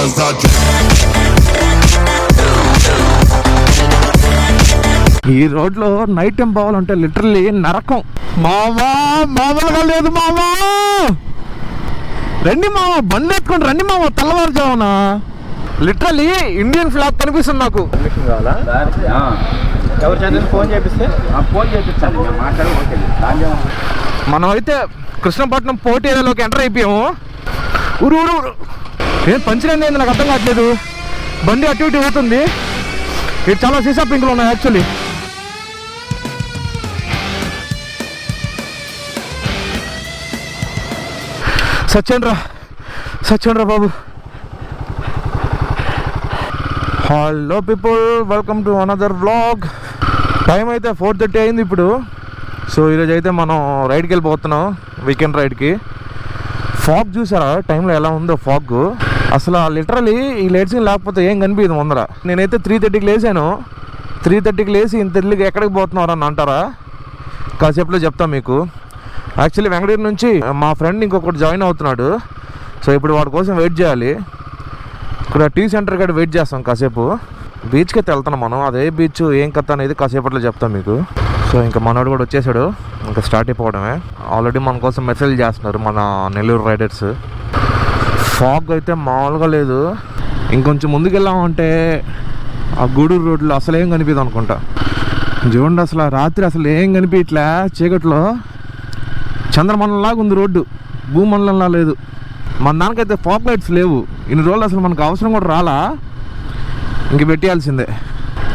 cause the ఈ రోడ్లో night time పోవాలంటే లిటరల్లీ నరకం. మామూలుగా లేదు మామా. రండి మామ, బండి ఎత్తుకోండి రండి మామ. తెల్లవారుజామున లిటరల్లీ ఇండియన్ ఫ్లాగ్ కనిపిస్తుంది నాకు. మనం అయితే కృష్ణపట్నం పోర్ట్ ఏరియాలోకి ఎంటర్ అయిపోయాము. ఊరు ఊరు ఊరు ఏం పంచర్ అయింది నాకు అర్థం కావట్లేదు. బండి అటు ఇటు అవుతుంది. ఇది చాలా సీసా పింకులు ఉన్నాయి actually. Satyendra Babu. Hello people, welcome to another vlog. Time అయితే 4:30 అయింది ఇప్పుడు. సో ఈరోజు అయితే మనం రైడ్కి వెళ్ళిపోతున్నాం, వీకెండ్ రైడ్కి. ఫాగ్ చూసారా టైంలో ఎలా ఉందో ఫాగ్. అసలు లిటరలీ ఈ లైట్సింగ్ లేకపోతే ఏం కనిపించదు ముందర. నేనైతే 3:30కి లేచాను. 3:30కి లేచి ఇంత తెలియక ఎక్కడికి పోతున్నారు అని అంటారా? కాసేపులో చెప్తాను మీకు. యాక్చువల్లీ వెంకటగిరి నుంచి మా ఫ్రెండ్ ఇంకొకటి జాయిన్ అవుతున్నాడు. సో ఇప్పుడు వాడి కోసం వెయిట్ చేయాలి. ఇక్కడ టీ సెంటర్ కాడ వెయిట్ చేస్తాం కాసేపు. బీచ్కి అయితే వెళ్తున్నాం మనం. అదే బీచ్ ఏం కథ అనేది కాసేపట్లో చెప్తాం మీకు. సో ఇంకా మనోడు కూడా వచ్చేసాడు, ఇంకా స్టార్ట్ అయిపోవడమే. ఆల్రెడీ మన కోసం మెసేజ్ చేస్తున్నారు మన నెల్లూరు రైడర్స్. ఫాగ్ అయితే మామూలుగా లేదు. ఇంకొంచెం ముందుకు వెళ్ళామంటే ఆ గూడూరు రోడ్లో అసలు ఏం కనిపించదు అనుకుంటా. చూడండి అసలు రాత్రి అసలు ఏం కనిపించట్లే. చీకట్లో చంద్రమండలంలాగా ఉంది రోడ్డు, భూమండలంలా లేదు. మన దానికైతే ఫాగ్ లైట్స్ లేవు. ఇన్ని రోజులు అసలు మనకు అవసరం కూడా రాలా, ఇంక పెట్టేయాల్సిందే.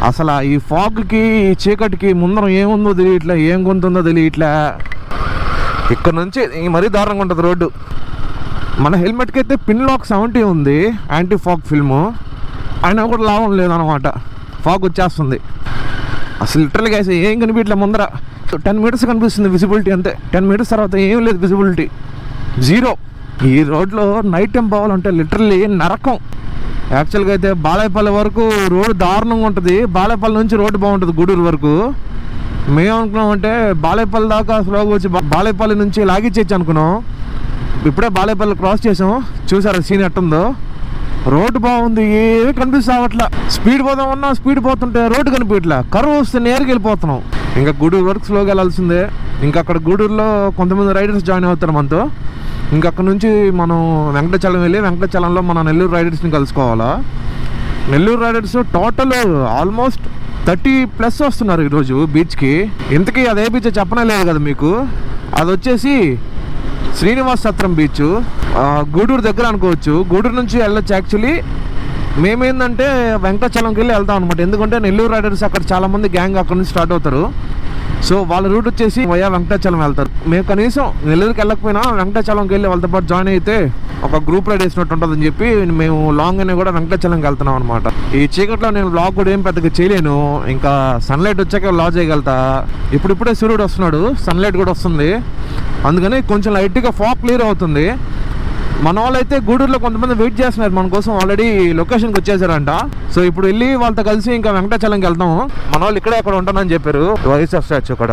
అసలు ఈ ఫాగ్కి ఈ చీకటికి ముందరం ఏముందో తెలియట్లే, ఏం కొంతుందో తెలియట్లే. ఇక్కడ నుంచి మరీ దారుణంగా ఉంటుంది రోడ్డు. మన హెల్మెట్కి అయితే పిన్ లాక్ 70 ఉంది, యాంటీ ఫాగ్ ఫిల్ము. అయినా కూడా లాభం లేదనమాట, ఫాగ్ వచ్చేస్తుంది. అసలు లిటరల్గా ఏం కనిపించట్లే ముందర. 10 మీటర్స్ కనిపిస్తుంది విజిబిలిటీ, అంతే. 10 మీటర్స్ తర్వాత ఏం లేదు విజిబిలిటీ, జీరో. ఈ రోడ్లో నైట్ టైం పోవాలంటే లిటరల్లీ నరకం. యాక్చువల్గా అయితే బాలాయపల్లి వరకు రోడ్డు దారుణంగా ఉంటుంది. బాలాయపల్లి నుంచి రోడ్డు బాగుంటుంది గూడూరు వరకు. మేము అనుకున్నామంటే బాలాయపల్లి దాకా స్లోగా వచ్చి బాలాయపల్లి నుంచి లాగిచ్చేచ్చు అనుకున్నాం. ఇప్పుడే బాలాయపల్లి క్రాస్ చేసాం, చూసారా సీన్ ఎట్టుందో. రోడ్డు బాగుంది, ఏమి కనిపిస్తావట్లా. స్పీడ్ పోదామన్నా స్పీడ్ పోతుంటే రోడ్డు కనిపించట్లా. కర్వ్ వస్తే నేరుగా వెళ్ళిపోతున్నాం. ఇంకా గూడూరు వరకు స్లోగా వెళ్ళాల్సిందే. ఇంకా అక్కడ గూడూరులో కొంతమంది రైడర్స్ జాయిన్ అవుతారు మనతో. ఇంకా అక్కడ నుంచి మనం వెంకటాచలం వెళ్ళి వెంకటాచలంలో మన నెల్లూరు రైడర్స్ని కలుసుకోవాలా. నెల్లూరు రైడర్స్ టోటల్ ఆల్మోస్ట్ 30+ వస్తున్నారు ఈరోజు బీచ్కి. ఇంతకీ అదే బీచ్ చెప్పనే లేదు కదా మీకు. అది వచ్చేసి శ్రీనివాస సత్రం బీచ్, గూడూరు దగ్గర అనుకోవచ్చు. గూడూరు నుంచి వెళ్ళొచ్చు. యాక్చువల్లీ మేమేందంటే వెంకటాచలంకి వెళ్ళి వెళ్తాం అనమాట. ఎందుకంటే నెల్లూరు రైడర్స్ అక్కడ చాలామంది గ్యాంగ్ అక్కడ నుంచి స్టార్ట్ అవుతారు. సో వాళ్ళ రూట్ వచ్చేసి వయా వెంకటాచలం వెళ్తారు. మేము కనీసం నెల్లూరుకి వెళ్ళకపోయినా వెంకటాచలంకి వెళ్ళి వాళ్ళతో పాటు జాయిన్ అయితే ఒక గ్రూప్ రైడ్ వేసినట్టు ఉంటుందని చెప్పి మేము లాంగ్ అయినా కూడా వెంకటాచలంకి వెళ్తున్నాం అనమాట. ఈ చీకట్లో నేను వ్లాగ్ కూడా ఏం పెద్దగా చేయలేను. ఇంకా సన్లైట్ వచ్చాక వ్లాగ్ చేయగలుగుతా. ఇప్పుడిప్పుడే సూర్యుడు వస్తున్నాడు, సన్లైట్ కూడా వస్తుంది. అందుకని కొంచెం లైట్గా ఫాగ్ క్లియర్ అవుతుంది. మన వాళ్ళు అయితే గూడూరులో కొంతమంది వెయిట్ చేస్తున్నారు మన కోసం, ఆల్రెడీ లొకేషన్కి వచ్చేసారంట. సో ఇప్పుడు వెళ్ళి వాళ్ళతో కలిసి ఇంకా వెంకటాచలంకి వెళ్తాము. మన వాళ్ళు ఇక్కడే అక్కడ ఉంటానని చెప్పారు, వైఎస్ఆర్ స్టాచ్యూ అక్కడ.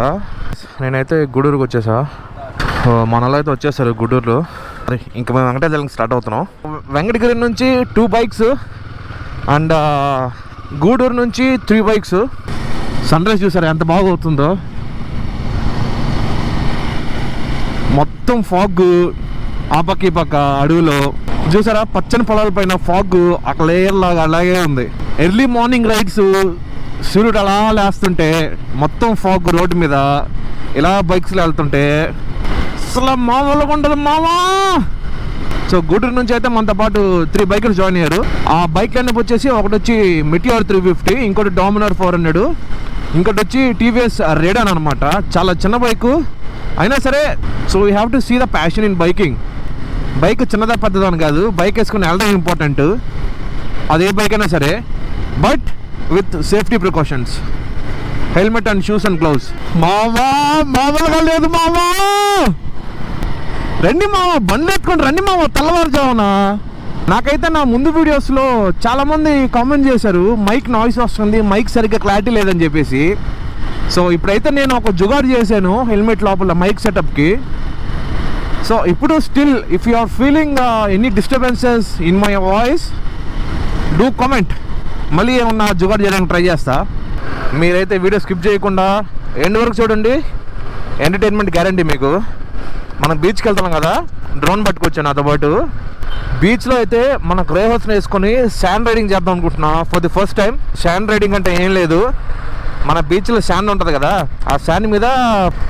నేనైతే గూడూరుకి వచ్చేసా. మన వాళ్ళు అయితే వచ్చేసారు గూడూరులో. ఇంకా మేము వెంకటాచలంకి స్టార్ట్ అవుతున్నాం. వెంకటగిరి నుంచి 2 బైక్స్ అండ్ గూడూరు నుంచి 3 బైక్స్. సన్ రైజ్ చూసారా ఎంత బాగా అవుతుందో. మొత్తం ఫాగ్ ఆ పక్క ఈ పక్క అడవిలో చూసారా, పచ్చని పొలాల పైన ఫాగ్ అక్కడ లేయర్ లాగా అలాగే ఉంది. ఎర్లీ మార్నింగ్ రైడ్స్, సూర్యుడు అలా లేస్తుంటే మొత్తం ఫాగ్ రోడ్డు మీద ఇలా బైక్స్లో వెళ్తుంటే అసలు మామూలుగా ఉండదు మామా. సో గూడూరు నుంచి అయితే మనతో పాటు 3 బైకర్స్ జాయిన్ అయ్యారు. ఆ బైక్ లైనప్ వచ్చేసి ఒకటి వచ్చి మెటియోర్ 350, ఇంకోటి డామినర్ 400, ఇంకోటి వచ్చి టీవీఎస్ రేడాన్ అనమాట. చాలా చిన్న బైకు అయినా సరే. So you have to see the passion in biking. Bike చిన్నదా పెద్దదా అని కాదు, బైక్ వేసుకుని వెళ్ళడం ఇంపార్టెంట్, అదే బైక్ అయినా సరే. But with safety precautions, helmet and shoes and gloves. మామూలుగా లేదు మామా. రండి మామ, బండి ఎత్తుకోండి రండి మామ. తెల్లవారుజామున నాకైతే నా ముందు వీడియోస్లో చాలామంది కామెంట్ చేశారు మైక్ నాయిస్ వస్తుంది, మైక్ సరిగ్గా క్లారిటీ లేదని చెప్పేసి. సో ఇప్పుడైతే నేను ఒక జుగాడు చేశాను హెల్మెట్ లోపల మైక్ సెటప్కి. సో ఇప్పుడు still if you are feeling any disturbances in my voice, do comment. మళ్ళీ ఏమన్నా జుగాడు చేయడానికి ట్రై చేస్తా. మీరైతే వీడియో స్కిప్ చేయకుండా ఎండ్ వరకు చూడండి, ఎంటర్టైన్మెంట్ గ్యారంటీ మీకు. మనం బీచ్కి వెళ్తున్నాం కదా, డ్రోన్ పట్టుకొచ్చాను నాతో పాటు. బీచ్లో అయితే మన గ్రే హౌస్ని వేసుకొని శాండ్ రైడింగ్ చేద్దాం అనుకుంటున్నా for the first time. Sand riding అంటే ఏం లేదు, మన బీచ్లో శాండ్ ఉంటుంది కదా, ఆ శాండ్ మీద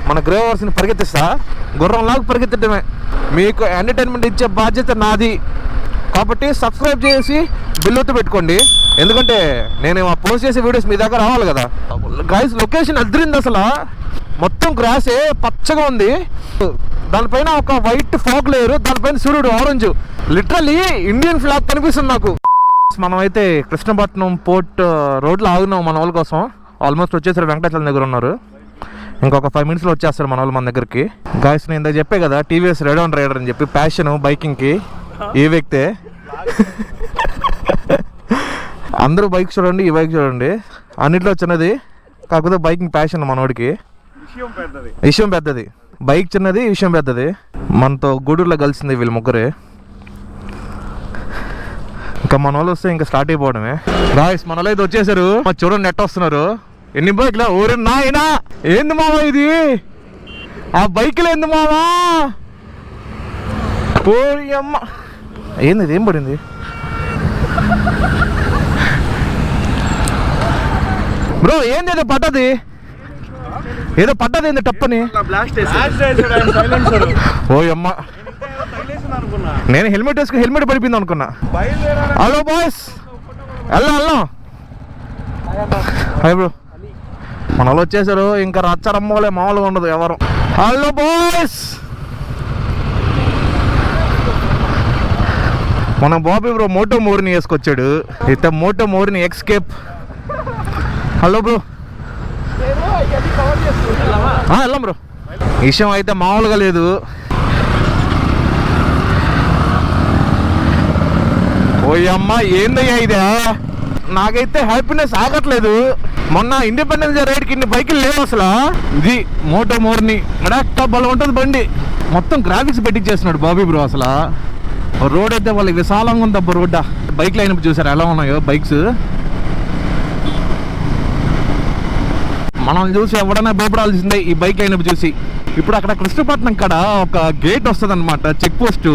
మన గ్రే హౌస్ని పరిగెత్తిస్తా, గుర్రంలాగా పరిగెత్తడమే. మీకు ఎంటర్టైన్మెంట్ ఇచ్చే బాధ్యత నాది కాబట్టి సబ్స్క్రైబ్ చేసి బిల్లుతో పెట్టుకోండి, ఎందుకంటే నేను పోస్ట్ చేసే వీడియోస్ మీ దగ్గర రావాలి కదా. గైస్ లొకేషన్ అదిరింది అసలు, మొత్తం గ్రాసే పచ్చగా ఉంది, దానిపైన ఒక వైట్ ఫాగ్ లేయర్, దానిపైన సూర్యుడు ఆరెంజ్, లిటరల్లీ ఇండియన్ ఫ్లాగ్ కనిపిస్తుంది నాకు. మనం అయితే కృష్ణపట్నం పోర్ట్ రోడ్లో ఆగున్నాం మన వాళ్ళ కోసం. ఆల్మోస్ట్ వచ్చేసారు, వెంకటాచలం దగ్గర ఉన్నారు. ఇంకొక 5 minutesలో వచ్చేస్తారు మన వాళ్ళు మన దగ్గరికి. గాయస్ నేను ఇందాక చెప్పే కదా టీవీఎస్ రెడ్ ఆన్ రైడర్ అని చెప్పి, ప్యాషన్ బైకింగ్కి ఈ వ్యక్తే. అందరూ బైక్ చూడండి, ఈ బైక్ చూడండి, అన్నిట్లో చిన్నది, కాకపోతే బైకింగ్ ప్యాషన్ మనోడికి. విషయం పెద్దది, బైక్ చిన్నది, విషయం పెద్దది. మనతో గూడూరులో కలిసింది వీళ్ళు ముగ్గురే. ఇంకా మన వాళ్ళు వస్తే ఇంకా స్టార్ట్ అయిపోవడమే. గాయస్ మన వాళ్ళు అయితే వచ్చేసారు, చూడండి నెట్ వస్తున్నారు. ఎన్ని బైక్లా ఊరి నాయనా, ఏంది మావా ఇది, ఆ బైక్లో ఏంది మావా, ఓరి అమ్మ ఏంది ఇది, ఏం పడింది బ్రో, ఏంది ఏదో పడ్డది, ఏదో పడ్డది, ఏంది టప్పని. ఓ అమ్మ, నేను హెల్మెట్ వేసుకుని హెల్మెట్ పడిపోయింది అనుకున్నా. హలో బాయ్స్, వెళ్దాం. హాయ్ బ్రో, మన వాళ్ళు వచ్చేసారు, ఇంకా రచ్చరమ్మలే మామూలుగా ఉండదు ఎవరు. హలో బాయ్స్, మన బాబీ బ్రో మోటో మోర్ని వేసుకొచ్చాడు, అయితే moto Morni escape. Hello bro, వెళ్దాం బ్రో. విషయం అయితే మామూలుగా లేదు. ఓయమ్మ ఏందయ్యా ఇదే, నాకైతే హ్యాపీనెస్ ఆగట్లేదు. మొన్న ఇండిపెండెన్స్ డే రైడ్కి ఇన్ని బైకులు లేవు అసలు. ఇది మోటో మోర్ని బలం ఉంటుంది బండి, మొత్తం గ్రాఫిక్స్ పెట్టించేస్తున్నాడు బాబీ బ్రో. అసలు రోడ్ అయితే వాళ్ళకి విశాలంగా ఉంది అబ్బా రోడ్డా. బైక్ లైన్ చూసారు ఎలా ఉన్నాయో బైక్స్. మనల్ని చూసి ఎవడన్నా భయపడాల్సిందే ఈ బైక్ లైన్ చూసి. ఇప్పుడు అక్కడ కృష్ణపట్నం కాడ ఒక గేట్ వస్తుంది అనమాట, చెక్ పోస్టు.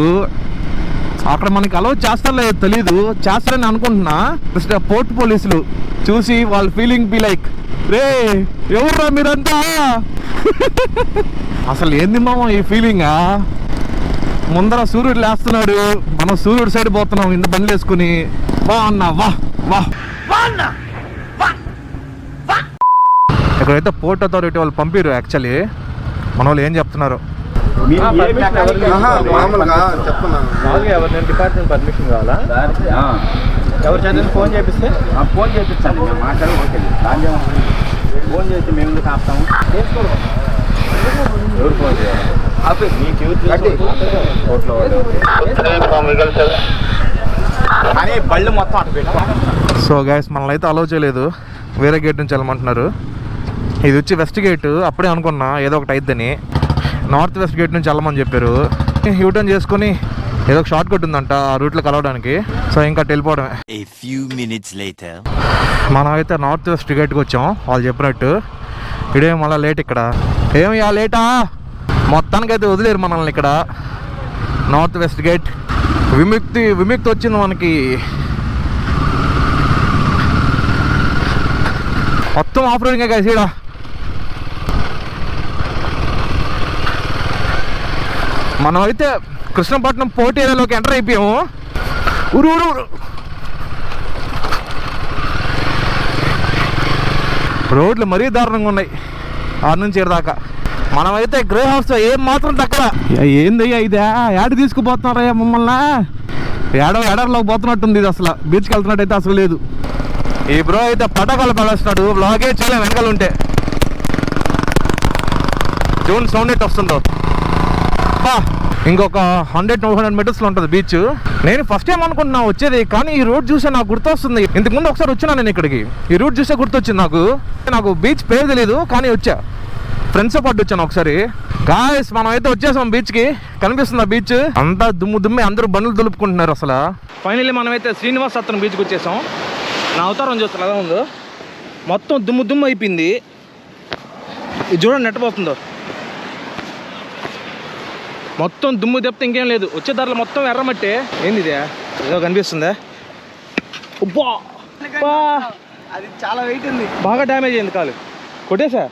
అక్కడ మనకి అలౌ చేస్తారో తెలీదు, చేస్తారని అనుకుంటున్నా. పోర్ట్ పోలీసులు చూసి వాళ్ళ ఫీలింగ్ బి లైక్, రే ఎవర్రా మీరంతా. అసలు ఏంది మామ ఈ ఫీలింగా, ముందర సూర్యుడు లేస్తున్నాడు, మనం సూర్యుడు సైడ్ పోతున్నాం ఇంత బండ్లు వేసుకుని. వా అన్న వా వా. ఇక్కడైతే పోర్ట్ అథారిటీ వాళ్ళు పంపిరు. యాక్చువల్లీ మన వాళ్ళు ఏం చెప్తున్నారు, డిపార్ట్మెంట్ పర్మిషన్ కావాలా, ఎవరు చదివి ఫోన్ చేపిస్తే ఫోన్ చేయించాలి, మేము మాట్లాడి ఫోన్ చేసి మేము ఎందుకు ఆపుతాము. ఎవరు ఫోన్ చేయాలి కానీ బళ్ళు మొత్తం అటు పెట్టుకో. సో గైస్ మనల్ని అయితే అలౌ చేయలేదు, వేరే గేట్ నుంచి వెళ్ళమంటున్నారు. ఇది వచ్చి వెస్ట్ గేట్, అప్పుడే అనుకున్నా ఏదో ఒకటి అయిద్దని. నార్త్ వెస్ట్ గేట్ నుంచి వెళ్ళమని చెప్పారు. యూటర్న్ చేసుకుని ఏదో ఒక షార్ట్ కట్ ఉందంట ఆ రూట్లో కలవడానికి, సో ఇంకా వెళ్ళిపోవడమే. మనం అయితే నార్త్ వెస్ట్ గేట్కి వచ్చాం వాళ్ళు చెప్పినట్టు. ఇడే మళ్ళీ లేట్ ఇక్కడ. ఏమి లేటా, మొత్తానికైతే వదిలేరు మనల్ని ఇక్కడ. నార్త్ వెస్ట్ గేట్ విముక్తి వచ్చింది మనకి. మొత్తం ఆఫ్ రోడింగే కదా ఈడ. మనం అయితే కృష్ణపట్నం పోర్ట్ ఏరియాలోకి ఎంటర్ అయిపోయాము. ఊరు రోడ్లు మరీ దారుణంగా ఉన్నాయి ఆడ నుంచి దాకా. మనమైతే గ్రే హౌస్ ఏం మాత్రం తక్కువ. ఏందయ్యా ఇదే, యాడ తీసుకుపోతున్నారయ్యా మమ్మల్ని, ఎడర్లోకి పోతున్నట్టుంది ఇది. అసలు బీచ్కి వెళ్తున్నట్టు అయితే అసలు లేదు. ఈ బ్రో అయితే పటాకాలు పడేస్తున్నాడు, వ్లాగే చాలా వెనకాల ఉంటే. జోన్ సౌండ్ ఎట్ వస్తుందో బా. ఇంకొక 100-200 మీటర్స్లో ఉంటుంది బీచ్. నేను ఫస్ట్ టైం అనుకుంటున్నా వచ్చేది, కానీ ఈ రోడ్ చూసే నాకు గుర్తొస్తుంది. ఇంతకుముందు ఒకసారి వచ్చినా నేను ఇక్కడికి, ఈ రూట్ చూసే గుర్తొచ్చింది నాకు బీచ్ పేరు తెలీదు కానీ వచ్చా, ఫ్రెండ్స్తో పాటు వచ్చాను ఒకసారి. గాయ్స్ మనం అయితే వచ్చేసాం బీచ్కి. కనిపిస్తుంది ఆ బీచ్ అంతా దుమ్మి అందరూ బండ్లు దులుపుకుంటున్నారు అసలు. ఫైనల్లీ మనమైతే శ్రీనివాస్ సత్రం బీచ్కి వచ్చేసాం. నా అవతారం చూస్తారు ఎలా ఉందో, మొత్తం దుమ్ము అయిపోయింది. ఇది చూడండి నెట్ పోతుందో, మొత్తం దుమ్ము తెప్పితే ఇంకేం లేదు. వచ్చే ధరలు మొత్తం ఎర్రమట్టే. ఏంది ఇదే ఏదో కనిపిస్తుందా? అది చాలా వెయిట్ ఉంది, బాగా డ్యామేజ్ అయింది కాలు. కొట్టేసా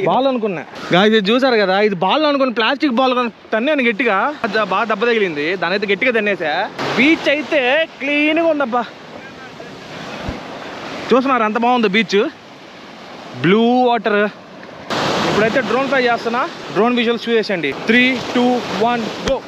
బాల్ అనుకున్నా. ఇది చూసారు కదా, ఇది బాల్ అనుకుని ప్లాస్టిక్ బాల్ తన్నాను గట్టిగా, బాగా దెబ్బ తగిలింది. దాని అయితే గట్టిగా తన్నేసా. బీచ్ అయితే క్లీన్గా ఉందబ్బా, చూస్తున్నారు ఎంత బాగుంది బీచ్, బ్లూ వాటర్. ఇప్పుడైతే డ్రోన్ ఫ్లై చేస్తున్నా, డ్రోన్ విజువల్స్ చూసేసండి. 3, 2, 1 గో.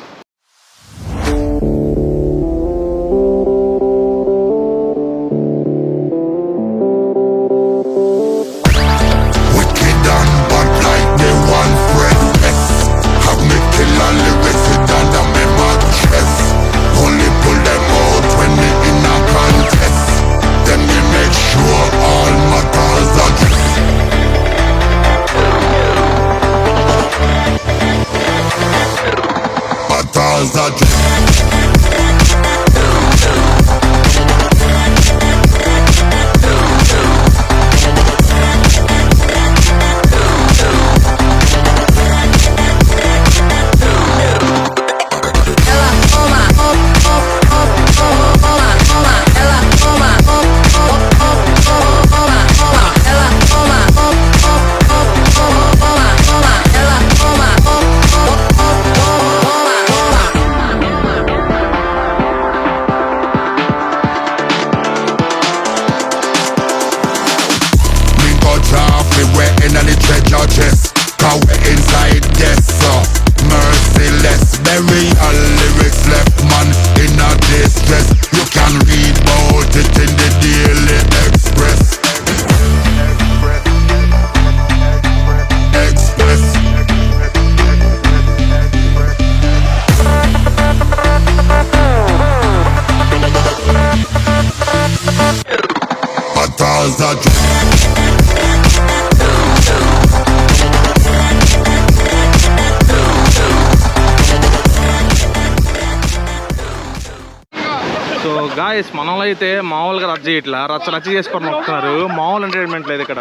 సో గాయస్ మనలో అయితే మామూలుగా రచ్చ చేసుకొని వస్తున్నారు. మామూలు ఎంటర్టైన్మెంట్ లేదు ఇక్కడ.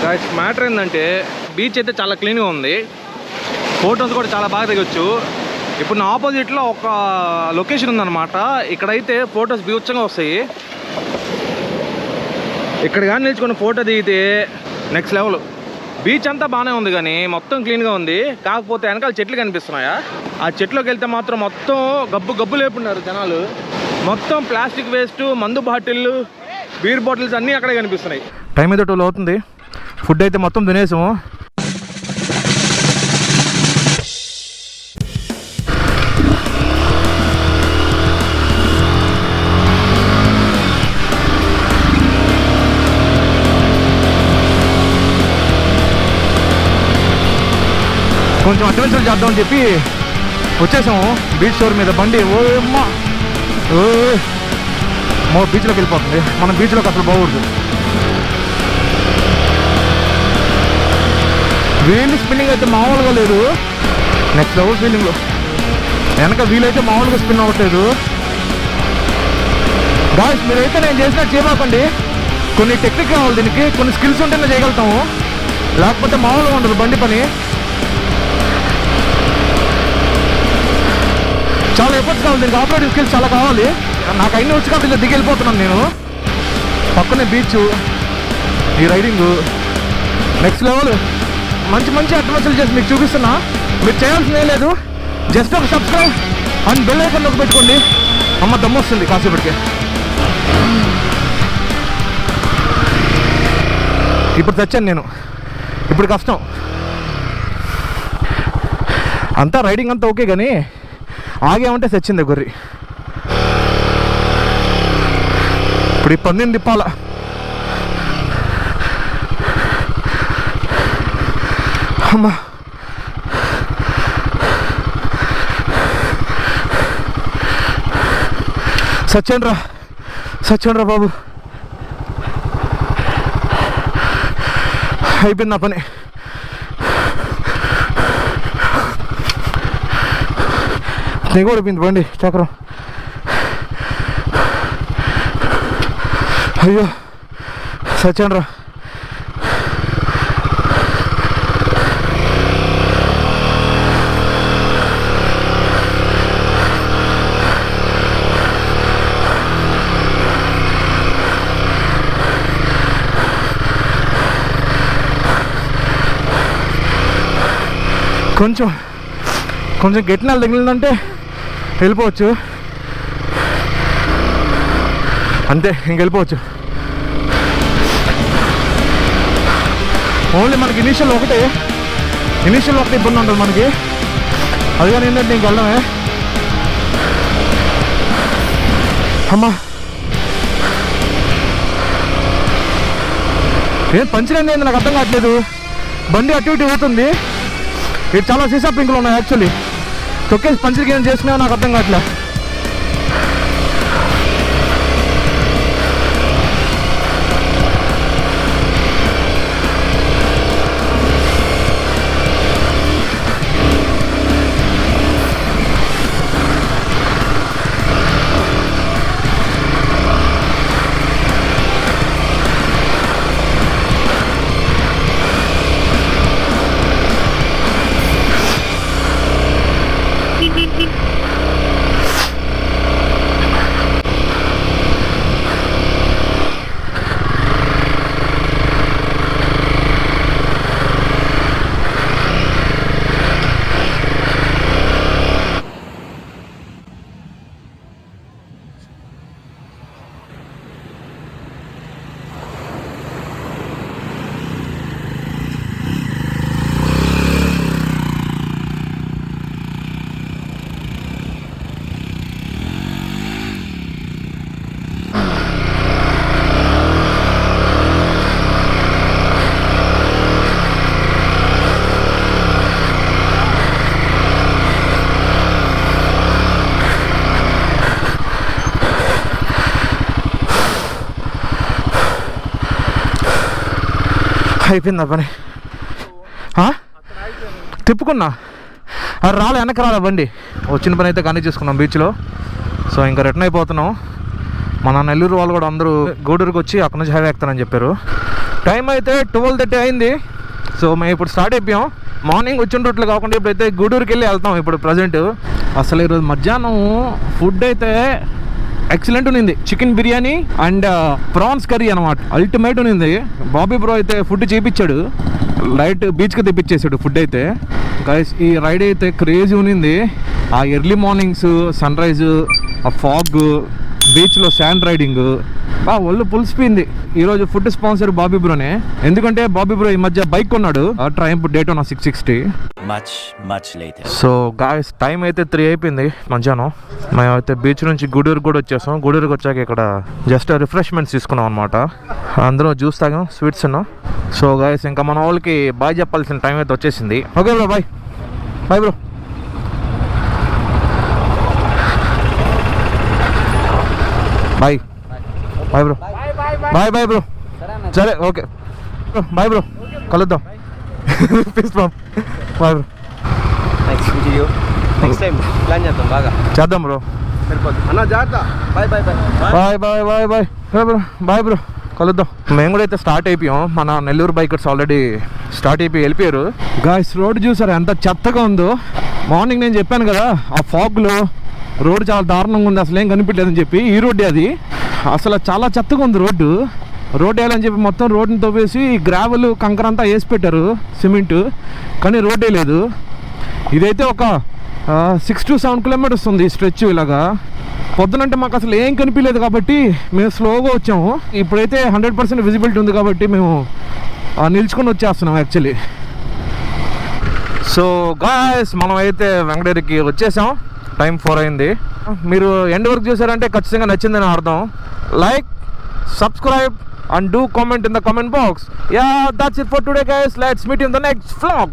గాయస్ మ్యాటర్ ఏంటంటే బీచ్ అయితే చాలా క్లీన్గా ఉంది, ఫొటోస్ కూడా చాలా బాగా దిగొచ్చు. ఇప్పుడు నా ఆపోజిట్లో ఒక లొకేషన్ ఉందన్నమాట, ఇక్కడైతే ఫొటోస్ బీభత్సంగా వస్తాయి. ఇక్కడ కానీ నిల్చుకొని ఫోటో దిగితే నెక్స్ట్ లెవెల్. బీచ్ అంతా బాగానే ఉంది కానీ మొత్తం క్లీన్గా ఉంది, కాకపోతే వెనకాల చెట్లు కనిపిస్తున్నాయా, ఆ చెట్లోకి వెళ్తే మాత్రం మొత్తం గబ్బు లేపున్నారు జనాలు. మొత్తం ప్లాస్టిక్ వేస్ట్, మందు బాటిళ్ళు, బీర్ బాటిల్స్ అన్నీ అక్కడే కనిపిస్తున్నాయి. టైం అయితే 12 అవుతుంది. ఫుడ్ అయితే మొత్తం తినేసాము. కొంచెం అడ్వెంచర్ చేద్దామని చెప్పి వచ్చేసాము బీచ్ షోర్ మీద. బండి ఓ అమ్మా బీచ్లోకి వెళ్ళిపోతుంది. మనం బీచ్లోకి అసలు బాగూడదు. వీల్ స్పిన్నింగ్ అయితే మామూలుగా లేదు, నెక్స్ట్ లెవెల్ ఫీలింగ్లో. వెనక వీలైతే మామూలుగా స్పిన్ అవ్వట్లేదు. గాయ్స్ మీరైతే నేను చేసినట్టు చేయమాకండి, కొన్ని టెక్నిక్ కావాలి దీనికి, కొన్ని స్కిల్స్ ఉంటేనే చేయగలుగుతాము, లేకపోతే మామూలుగా ఉండదు బండి పని. చాలా ఎఫర్ట్స్ కావాలి దీనికి, ఆపరేటింగ్ స్కిల్స్ చాలా కావాలి. నాకు అయిన వచ్చి కాబట్టి ఇలా దిగి వెళ్ళిపోతున్నాను నేను. పక్కనే బీచ్, ఈ రైడింగ్ నెక్స్ట్ లెవెల్. మంచి అడ్వెంచర్లు చేసి మీకు చూపిస్తున్నా. మీరు చేయాల్సిందే లేదు, జస్ట్ ఒక సబ్స్క్రైబ్ అండ్ బెల్ ఐకాన్ నొక్కి పెట్టుకోండి. అమ్మ దమ్ము వస్తుంది కాసేపటికి. ఇప్పుడు తెచ్చాను నేను, ఇప్పుడు కష్టం. అంతా రైడింగ్ అంతా ఓకే కానీ ఆగేమంటే తెచ్చింది గొర్రె. ఇప్పుడు ఈ పందిని తిప్పాల. అమ్మా సచ్చేండ్రా బాబు, అయిపోయింది నా పని. నీకు కూడా అయిపోయింది బండి చక్రం. అయ్యో సత్యండ్రా. కొంచెం గట్టినాలు తగిలిందంటే వెళ్ళిపోవచ్చు, అంతే ఇంకెళ్ళిపోవచ్చు. ఓన్లీ మనకి ఇనీషియల్ ఒకటే ఇబ్బంది ఉంటుంది మనకి. అది కానీ ఏంటంటే ఇంక వెళ్ళమే. అమ్మా ఏం పంచర్ ఏంది నాకు అర్థం కావట్లేదు. బండి అటు ఇటు అవుతుంది. ఇటు చాలా సీసా పింకులు ఉన్నాయి. యాక్చువల్లీ తొక్కేసి పంచర్కి ఏం చేసుకున్నావో నాకు అర్థం కావట్లే. అయిపోయిందా పని? తిప్పుకున్నా అది వెనక్కి రాలే బండి. వచ్చిన పని అయితే కానీ చేసుకున్నాం బీచ్లో. సో ఇంకా రిటర్న్ అయిపోతున్నాం. మన నెల్లూరు వాళ్ళు కూడా అందరూ గూడూరుకి వచ్చి అక్కడ నుంచి హైవే ఎక్కుతానని చెప్పారు. టైం అయితే 12:30 అయింది. సో మేము ఇప్పుడు స్టార్ట్ అయిపోయాం. మార్నింగ్ వచ్చిన రూట్లు కాకుండా ఇప్పుడైతే గూడూరుకి వెళ్ళి వెళ్తాం ఇప్పుడు ప్రజెంట్. అసలు ఈరోజు మధ్యాహ్నం ఫుడ్ అయితే ఎక్సలెంట్ ఉన్నింది. Chicken biryani and prawns curry అనమాట, అల్టిమేట్ ఉన్నింది. బాబీ బ్రో అయితే ఫుడ్ చేయించాడు, లైట్ బీచ్కి తెప్పించేసాడు ఫుడ్ అయితే. గైస్ ఈ రైడ్ అయితే క్రేజీ ఉన్నింది. ఆ ఎర్లీ మార్నింగ్స్, సన్ రైజ్, ఆ ఫాగ్, బీచ్లో శాండ్ రైడింగ్, ఒళ్ళు పులిసిపోయింది. ఈరోజు ఫుడ్ స్పాన్సర్ బాబీ బ్రోనే. ఎందుకంటే బాబీ బ్రో ఈ మధ్య బైక్ కొన్నాడు, Triumph Daytona 660. So guys time అయితే 3 అయిపోయింది మధ్యాహ్నం. మేమైతే బీచ్ నుంచి గూడూరు కూడా వచ్చేసాం. గూడూరుకి వచ్చాక ఇక్కడ జస్ట్ రిఫ్రెష్మెంట్స్ తీసుకున్నాం అనమాట. అందరూ జ్యూస్ తాగాం, స్వీట్స్ ఉన్నాం. సో గాయస్ ఇంకా మన వాళ్ళకి బాయ్ చెప్పాల్సిన టైం అయితే వచ్చేసింది. Okay bro, bye bye bro. Bye bye bro. Bye bye bro. సరే ఓకే బాయ్ బ్రో, కలుద్దాం. Peace bye bro. Next time plan చేద్దాం, బాగా చేద్దాం బ్రో. అన్న జాగ్రత్త. Bye bye bye bye bye bye bye bro. Bye bro, కలుద్దాం. మేము కూడా అయితే స్టార్ట్ అయిపోయాం. మన నెల్లూరు బైకర్స్ ఆల్రెడీ స్టార్ట్ అయిపోయి వెళ్ళిపోయారు. గాయస్ రోడ్ చూసారా ఎంత చెత్తగా ఉందో. మార్నింగ్ నేను చెప్పాను కదా ఆ ఫాగ్లో రోడ్డు చాలా దారుణంగా ఉంది, అసలు ఏం కనిపించలేదని చెప్పి. ఈ రోడ్డే అది. అసలు చాలా చెత్తగా ఉంది రోడ్డు వేయాలని చెప్పి మొత్తం రోడ్డుని తవ్వేసి గ్రావెల్ కంకర అంతా వేసి పెట్టారు, సిమెంట్, కానీ రోడ్డే లేదు. ఇదైతే ఒక 6 to 7 కిలోమీటర్స్ ఉంది ఈ స్ట్రెచ్. ఇలాగా పొద్దునంటే మాకు అసలు ఏం కనిపించలేదు కాబట్టి మేము స్లోగా వచ్చాము. ఇప్పుడైతే 100% విజిబిలిటీ ఉంది కాబట్టి మేము నిల్చుకొని వచ్చేస్తున్నాం యాక్చువల్లీ. సో గాయస్ మనం అయితే వెంకటగిరికి వచ్చేసాం. టైం 4 అయింది. మీరు ఎండ్ వరకు చూసారంటే ఖచ్చితంగా నచ్చిందని అర్థం. Like, subscribe and do comment in the comment box. Yeah, that's it for today guys. Let's meet you in the next vlog.